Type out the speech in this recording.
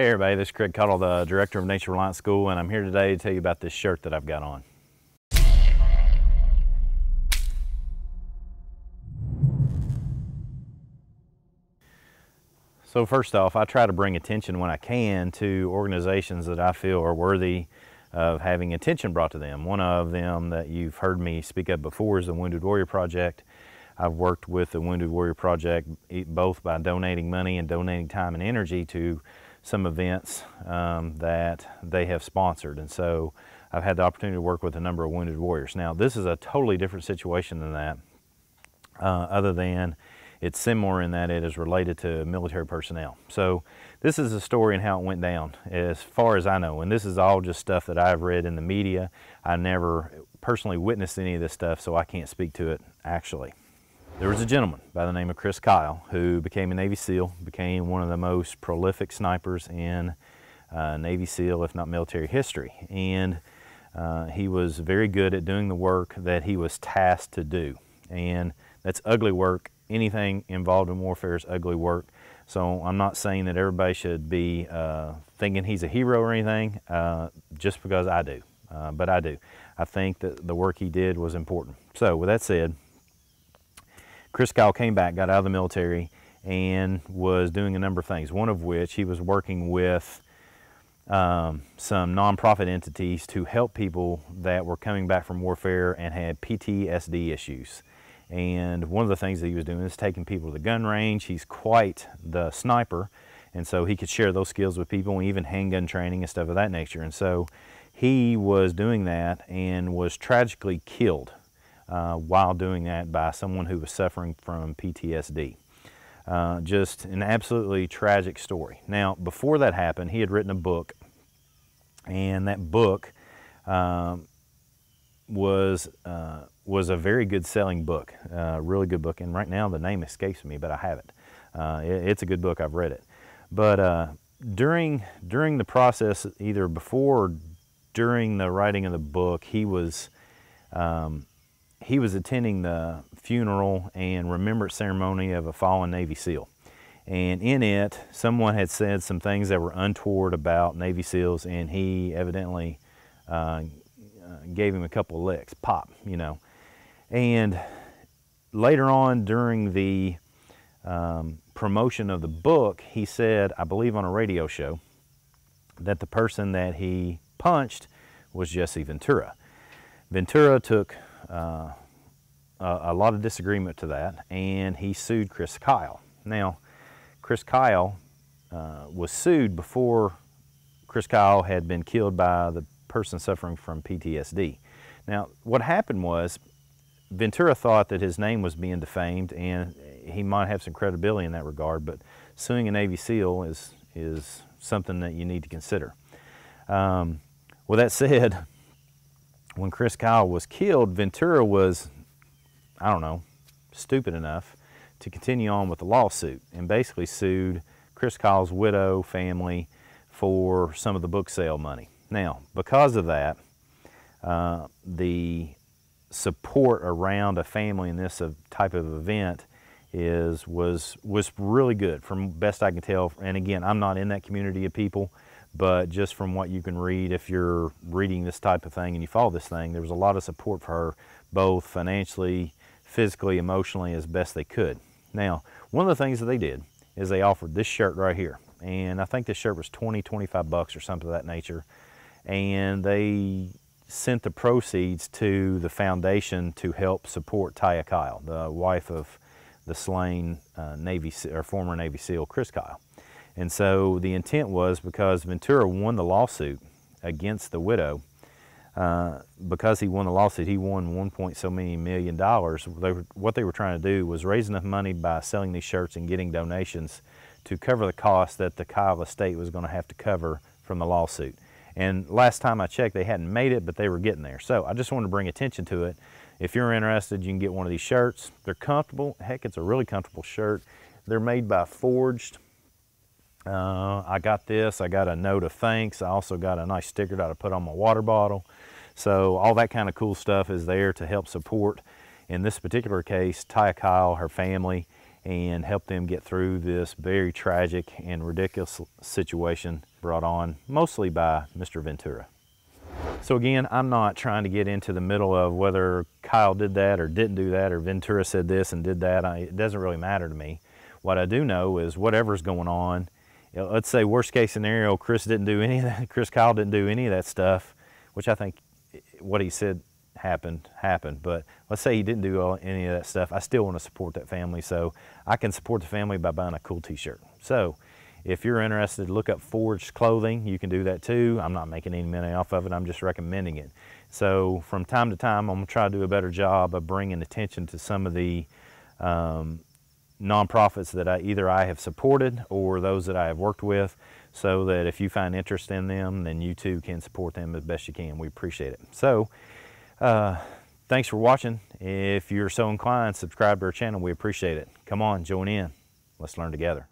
Hey everybody, this is Craig Cottle, the Director of Nature Reliance School, and I'm here today to tell you about this shirt that I've got on. So first off, I try to bring attention when I can to organizations that I feel are worthy of having attention brought to them. One of them that you've heard me speak of before is the Wounded Warrior Project. I've worked with the Wounded Warrior Project both by donating money and donating time and energy to some events that they have sponsored, and so I've had the opportunity to work with a number of wounded warriors. Now this is a totally different situation than that, other than it's similar in that it is related to military personnel. So this is a story and how it went down as far as I know, and this is all just stuff that I've read in the media. I never personally witnessed any of this stuff, so I can't speak to it actually. There was a gentleman by the name of Chris Kyle who became a Navy SEAL, became one of the most prolific snipers in Navy SEAL, if not military history. And he was very good at doing the work that he was tasked to do. And that's ugly work. Anything involved in warfare is ugly work. So I'm not saying that everybody should be thinking he's a hero or anything, just because I do. But I do. I think that the work he did was important. So with that said, Chris Kyle came back, got out of the military, and was doing a number of things, one of which he was working with some nonprofit entities to help people that were coming back from warfare and had PTSD issues. And one of the things that he was doing is taking people to the gun range. He's quite the sniper, and so he could share those skills with people, even handgun training and stuff of that nature. And so he was doing that and was tragically killed while doing that by someone who was suffering from PTSD. Just an absolutely tragic story. Now, before that happened, he had written a book, and that book was a very good selling book, really good book, and right now the name escapes me, but I have it. It's a good book, I've read it. But during the process, either before or during the writing of the book, he was attending the funeral and remembrance ceremony of a fallen Navy SEAL. And in it, someone had said some things that were untoward about Navy SEALs, and he evidently gave him a couple of licks, pop, you know. And later on during the promotion of the book, he said, I believe on a radio show, that the person that he punched was Jesse Ventura. Ventura took a lot of disagreement to that, and he sued Chris Kyle. Now, Chris Kyle was sued before Chris Kyle had been killed by the person suffering from PTSD. Now, what happened was Ventura thought that his name was being defamed, and he might have some credibility in that regard, but suing a Navy SEAL is something that you need to consider. With that said, when Chris Kyle was killed, Ventura was, I don't know, stupid enough to continue on with the lawsuit and basically sued Chris Kyle's widow family for some of the book sale money. Now, because of that, the support around a family in this type of event was really good, from best I can tell. And again, I'm not in that community of people, but just from what you can read, if you're reading this type of thing and you follow this thing, there was a lot of support for her, both financially, physically, emotionally, as best they could. Now, one of the things that they did is they offered this shirt right here, and I think this shirt was 25 bucks or something of that nature, and they sent the proceeds to the foundation to help support Taya Kyle, the wife of the slain former Navy SEAL Chris Kyle. And so the intent was, because Ventura won the lawsuit against the widow, because he won the lawsuit, he won $1 million. What they were trying to do was raise enough money by selling these shirts and getting donations to cover the cost that the Kyle estate was going to have to cover from the lawsuit. And last time I checked, they hadn't made it, but they were getting there. So I just wanted to bring attention to it. If you're interested, you can get one of these shirts. They're comfortable. Heck, it's a really comfortable shirt. They're made by Forged. I got this. I got a note of thanks. I also got a nice sticker that I put on my water bottle. So all that kind of cool stuff is there to help support, in this particular case, Taya Kyle, her family, and help them get through this very tragic and ridiculous situation brought on mostly by Mr. Ventura. So again, I'm not trying to get into the middle of whether Kyle did that or didn't do that, or Ventura said this and did that. It doesn't really matter to me. What I do know is whatever's going on, let's say worst case scenario, Chris Kyle didn't do any of that stuff, which I think what he said happened, but let's say he didn't do any of that stuff. I still want to support that family, so I can support the family by buying a cool t-shirt. So if you're interested to look up Forged clothing, you can do that too. I'm not making any money off of it, I'm just recommending it. So from time to time, I'm gonna try to do a better job of bringing attention to some of the nonprofits that I have supported or those that I have worked with, so that if you find interest in them, then you too can support them as best you can. We appreciate it. So thanks for watching. If you're so inclined, subscribe to our channel. We appreciate it. Come on, join in. Let's learn together.